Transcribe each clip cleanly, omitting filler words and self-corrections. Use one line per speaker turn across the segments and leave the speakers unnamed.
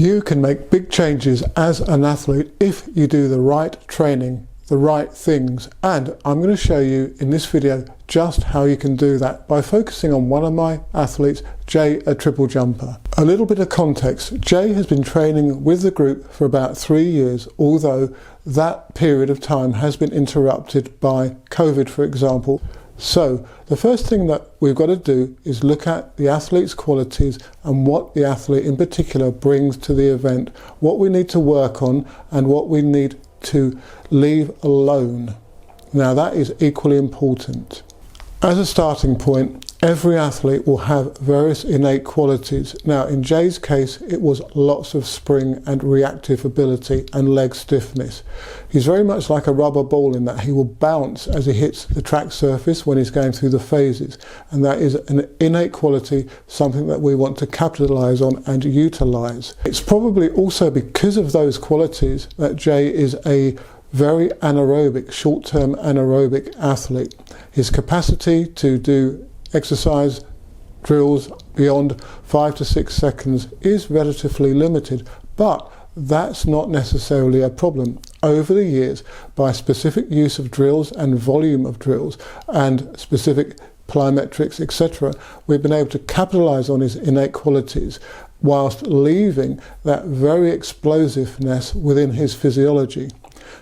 You can make big changes as an athlete if you do the right training, the right things, and I'm going to show you in this video just how you can do that by focusing on one of my athletes, Jay, a triple jumper. A little bit of context: Jay has been training with the group for about 3 years, although that period of time has been interrupted by COVID, for example. So the first thing that we've got to do is look at the athlete's qualities and what the athlete in particular brings to the event, what we need to work on and what we need to leave alone. Now that is equally important. As a starting point, every athlete will have various innate qualities. Now in Jay's case, it was lots of spring and reactive ability and leg stiffness. He's very much like a rubber ball in that he will bounce as he hits the track surface when he's going through the phases, and that is an innate quality, something that we want to capitalize on and utilize. It's probably also because of those qualities that Jay is a very anaerobic, short-term anaerobic athlete. His capacity to do exercise drills beyond 5 to 6 seconds is relatively limited, but that's not necessarily a problem. Over the years, by specific use of drills and volume of drills and specific plyometrics, etc., we've been able to capitalize on his innate qualities whilst leaving that very explosiveness within his physiology.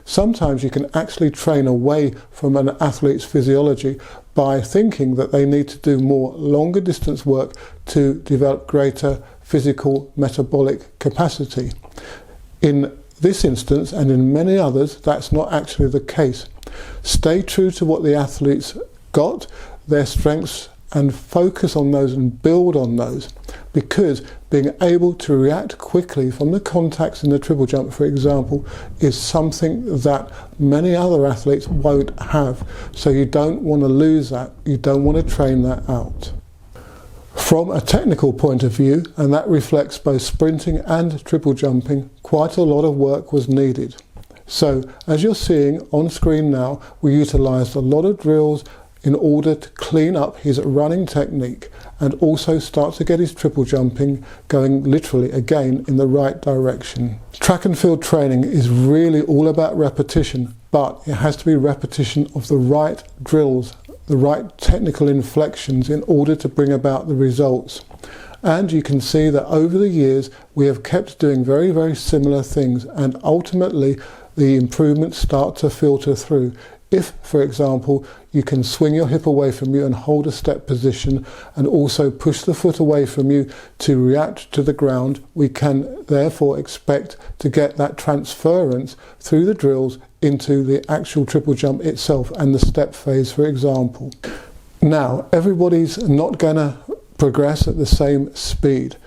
Sometimes you can actually train away from an athlete's physiology by thinking that they need to do more longer distance work to develop greater physical metabolic capacity. In this instance and in many others, that's not actually the case. Stay true to what the athletes got, their strengths, and focus on those and build on those, because being able to react quickly from the contacts in the triple jump, for example, is something that many other athletes won't have. So you don't want to lose that. You don't want to train that out. From a technical point of view, and that reflects both sprinting and triple jumping, quite a lot of work was needed. So as you're seeing on screen now, we utilized a lot of drills in order to clean up his running technique and also start to get his triple jumping going literally again in the right direction. Track and field training is really all about repetition, but it has to be repetition of the right drills, the right technical inflections in order to bring about the results. And you can see that over the years we have kept doing very, very similar things, and ultimately the improvements start to filter through. If, for example, you can swing your hip away from you and hold a step position and also push the foot away from you to react to the ground, we can therefore expect to get that transference through the drills into the actual triple jump itself and the step phase, for example. Now, everybody's not going to progress at the same speed,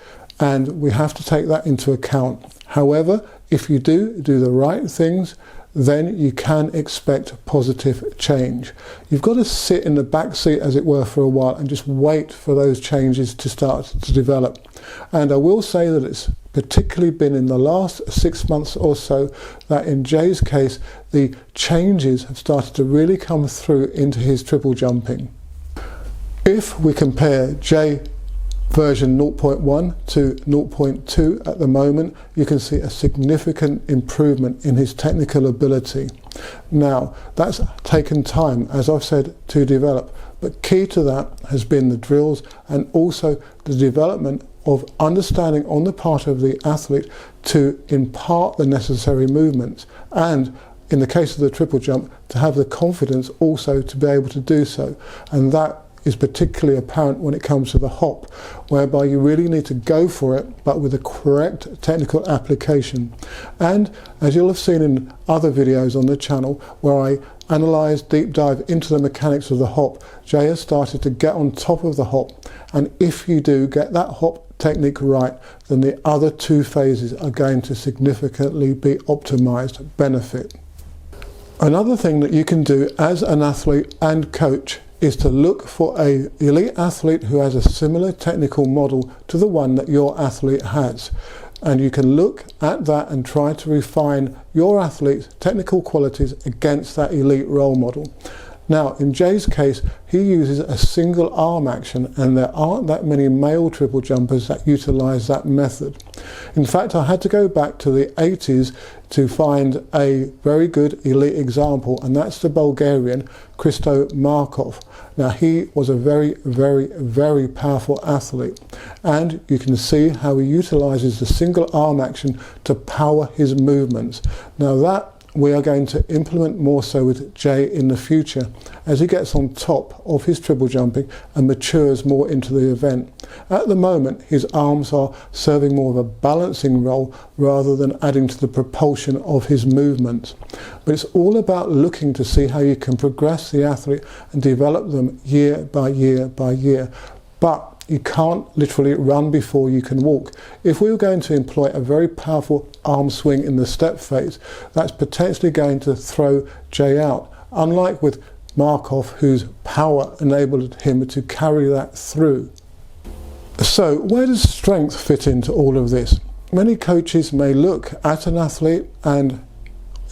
and we have to take that into account. However, if you do the right things, then you can expect positive change. You've got to sit in the back seat, as it were, for a while and just wait for those changes to start to develop. And I will say that it's particularly been in the last 6 months or so that in Jay's case, the changes have started to really come through into his triple jumping. If we compare Jay version 0.1 to 0.2 at the moment, you can see a significant improvement in his technical ability. Now, that's taken time, as I've said, to develop, but key to that has been the drills and also the development of understanding on the part of the athlete to impart the necessary movements, and in the case of the triple jump, to have the confidence also to be able to do so. And that is particularly apparent when it comes to the hop, whereby you really need to go for it, but with the correct technical application. And as you'll have seen in other videos on the channel, where I analyse, deep dive into the mechanics of the hop, Jay has started to get on top of the hop. And if you do get that hop technique right, then the other two phases are going to significantly be optimized, benefit. Another thing that you can do as an athlete and coach is to look for an elite athlete who has a similar technical model to the one that your athlete has. And you can look at that and try to refine your athlete's technical qualities against that elite role model. Now, in Jay's case, he uses a single arm action, and there aren't that many male triple jumpers that utilize that method. In fact, I had to go back to the 80s to find a very good elite example, and that's the Bulgarian Christo Markov. Now, he was a very, very, very powerful athlete, and you can see how he utilizes the single arm action to power his movements. Now, that we are going to implement more so with Jay in the future as he gets on top of his triple jumping and matures more into the event. At the moment, his arms are serving more of a balancing role rather than adding to the propulsion of his movements. But it's all about looking to see how you can progress the athlete and develop them year by year by year. But you can't literally run before you can walk. If we were going to employ a very powerful arm swing in the step phase, that's potentially going to throw Jay out, unlike with Markov, whose power enabled him to carry that through. So where does strength fit into all of this? Many coaches may look at an athlete and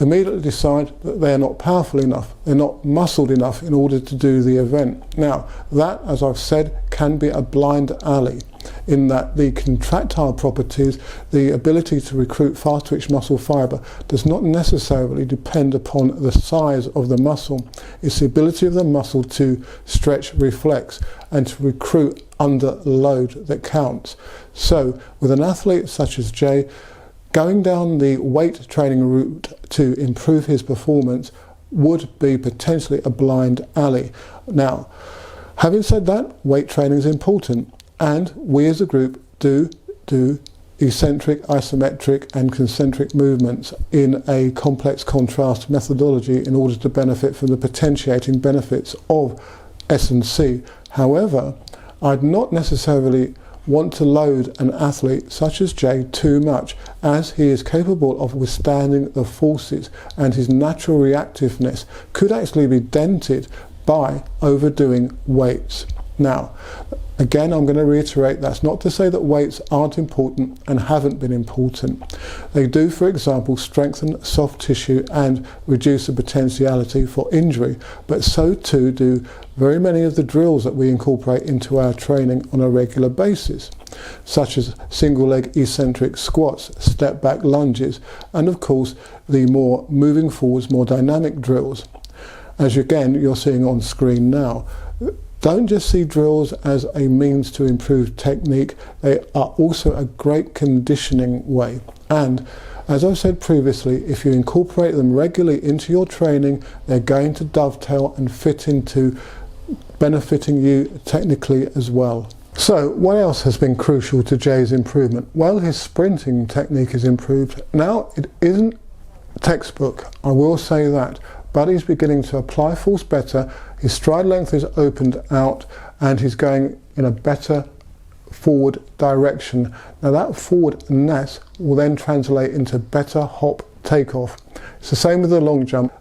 immediately decide that they're not powerful enough, they're not muscled enough in order to do the event. Now, that, as I've said, can be a blind alley, in that the contractile properties, the ability to recruit fast twitch muscle fibre, does not necessarily depend upon the size of the muscle. It's the ability of the muscle to stretch, reflex, and to recruit under load that counts. So, with an athlete such as Jay, going down the weight training route to improve his performance would be potentially a blind alley. Now, having said that, weight training is important, and we as a group do eccentric, isometric and concentric movements in a complex contrast methodology in order to benefit from the potentiating benefits of S&C. However, I'd not necessarily want to load an athlete such as Jay too much, as he is capable of withstanding the forces, and his natural reactiveness could actually be dented by overdoing weights. Now, again, I'm going to reiterate, that's not to say that weights aren't important and haven't been important. They do, for example, strengthen soft tissue and reduce the potentiality for injury, but so too do very many of the drills that we incorporate into our training on a regular basis, such as single leg eccentric squats, step back lunges, and of course the more moving forwards, more dynamic drills, as again you're seeing on screen now. Don't just see drills as a means to improve technique, they are also a great conditioning way. And as I've said previously, if you incorporate them regularly into your training, they're going to dovetail and fit into benefiting you technically as well. So what else has been crucial to Jay's improvement? Well, his sprinting technique is improved. Now, it isn't textbook, I will say that, but he's beginning to apply force better, his stride length is opened out, and he's going in a better forward direction. Now that forwardness will then translate into better hop takeoff. It's the same with the long jump.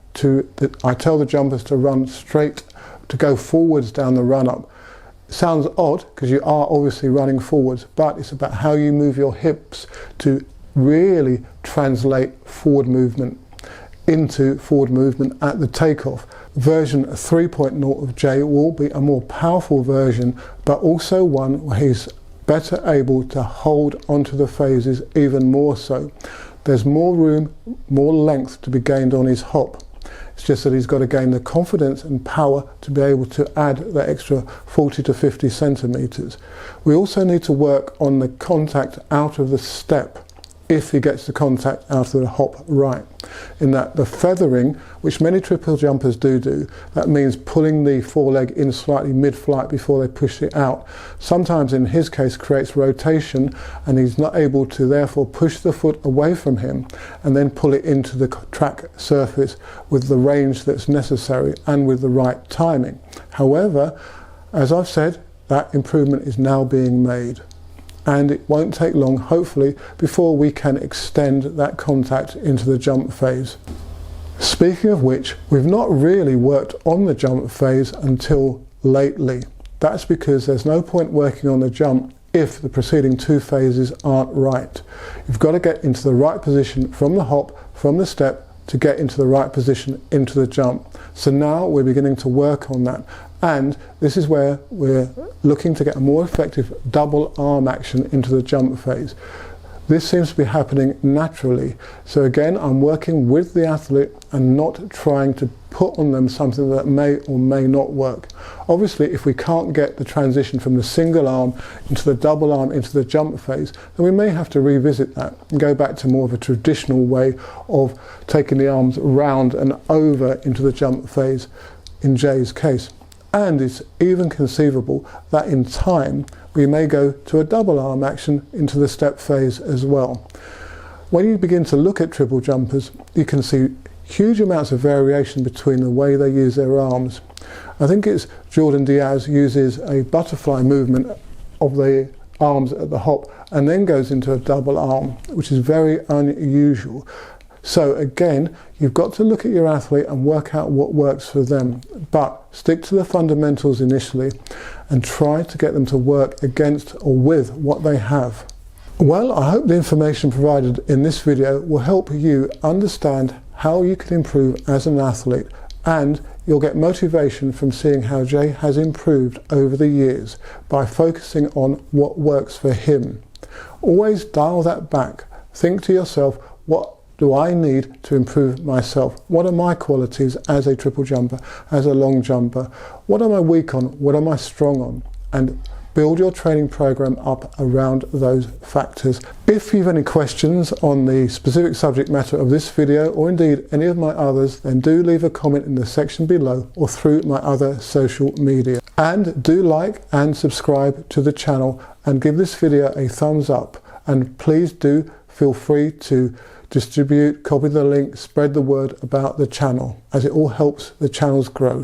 I tell the jumpers to run straight, to go forwards down the run up. It sounds odd because you are obviously running forwards, but it's about how you move your hips to really translate forward movement into forward movement at the takeoff. Version 3.0 of Jay will be a more powerful version, but also one where he's better able to hold onto the phases even more so. There's more room, more length to be gained on his hop. It's just that he's got to gain the confidence and power to be able to add that extra 40 to 50 centimeters. We also need to work on the contact out of the step, if he gets the contact out of the hop right. In that the feathering, which many triple jumpers do, that means pulling the foreleg in slightly mid-flight before they push it out, sometimes in his case creates rotation, and he's not able to therefore push the foot away from him and then pull it into the track surface with the range that's necessary and with the right timing. However, as I've said, that improvement is now being made, and it won't take long, hopefully, before we can extend that contact into the jump phase. Speaking of which, we've not really worked on the jump phase until lately. That's because there's no point working on the jump if the preceding two phases aren't right. You've got to get into the right position from the hop, from the step, to get into the right position into the jump. So now we're beginning to work on that, and this is where we're looking to get a more effective double arm action into the jump phase. This seems to be happening naturally. So again, I'm working with the athlete and not trying to put on them something that may or may not work. Obviously, if we can't get the transition from the single arm into the double arm into the jump phase, then we may have to revisit that and go back to more of a traditional way of taking the arms round and over into the jump phase in Jay's case. And it's even conceivable that in time we may go to a double arm action into the step phase as well. When you begin to look at triple jumpers, you can see huge amounts of variation between the way they use their arms. I think it's Jordan Diaz uses a butterfly movement of the arms at the hop and then goes into a double arm, which is very unusual. So again, you've got to look at your athlete and work out what works for them, but stick to the fundamentals initially and try to get them to work against or with what they have. Well, I hope the information provided in this video will help you understand how you can improve as an athlete, and you'll get motivation from seeing how Jay has improved over the years by focusing on what works for him. Always dial that back. Think to yourself, what do I need to improve myself? What are my qualities as a triple jumper, as a long jumper? What am I weak on? What am I strong on? And build your training program up around those factors. If you have any questions on the specific subject matter of this video, or indeed any of my others, then do leave a comment in the section below or through my other social media. And do like and subscribe to the channel and give this video a thumbs up. And please do feel free to distribute, copy the link, spread the word about the channel, as it all helps the channel's growth.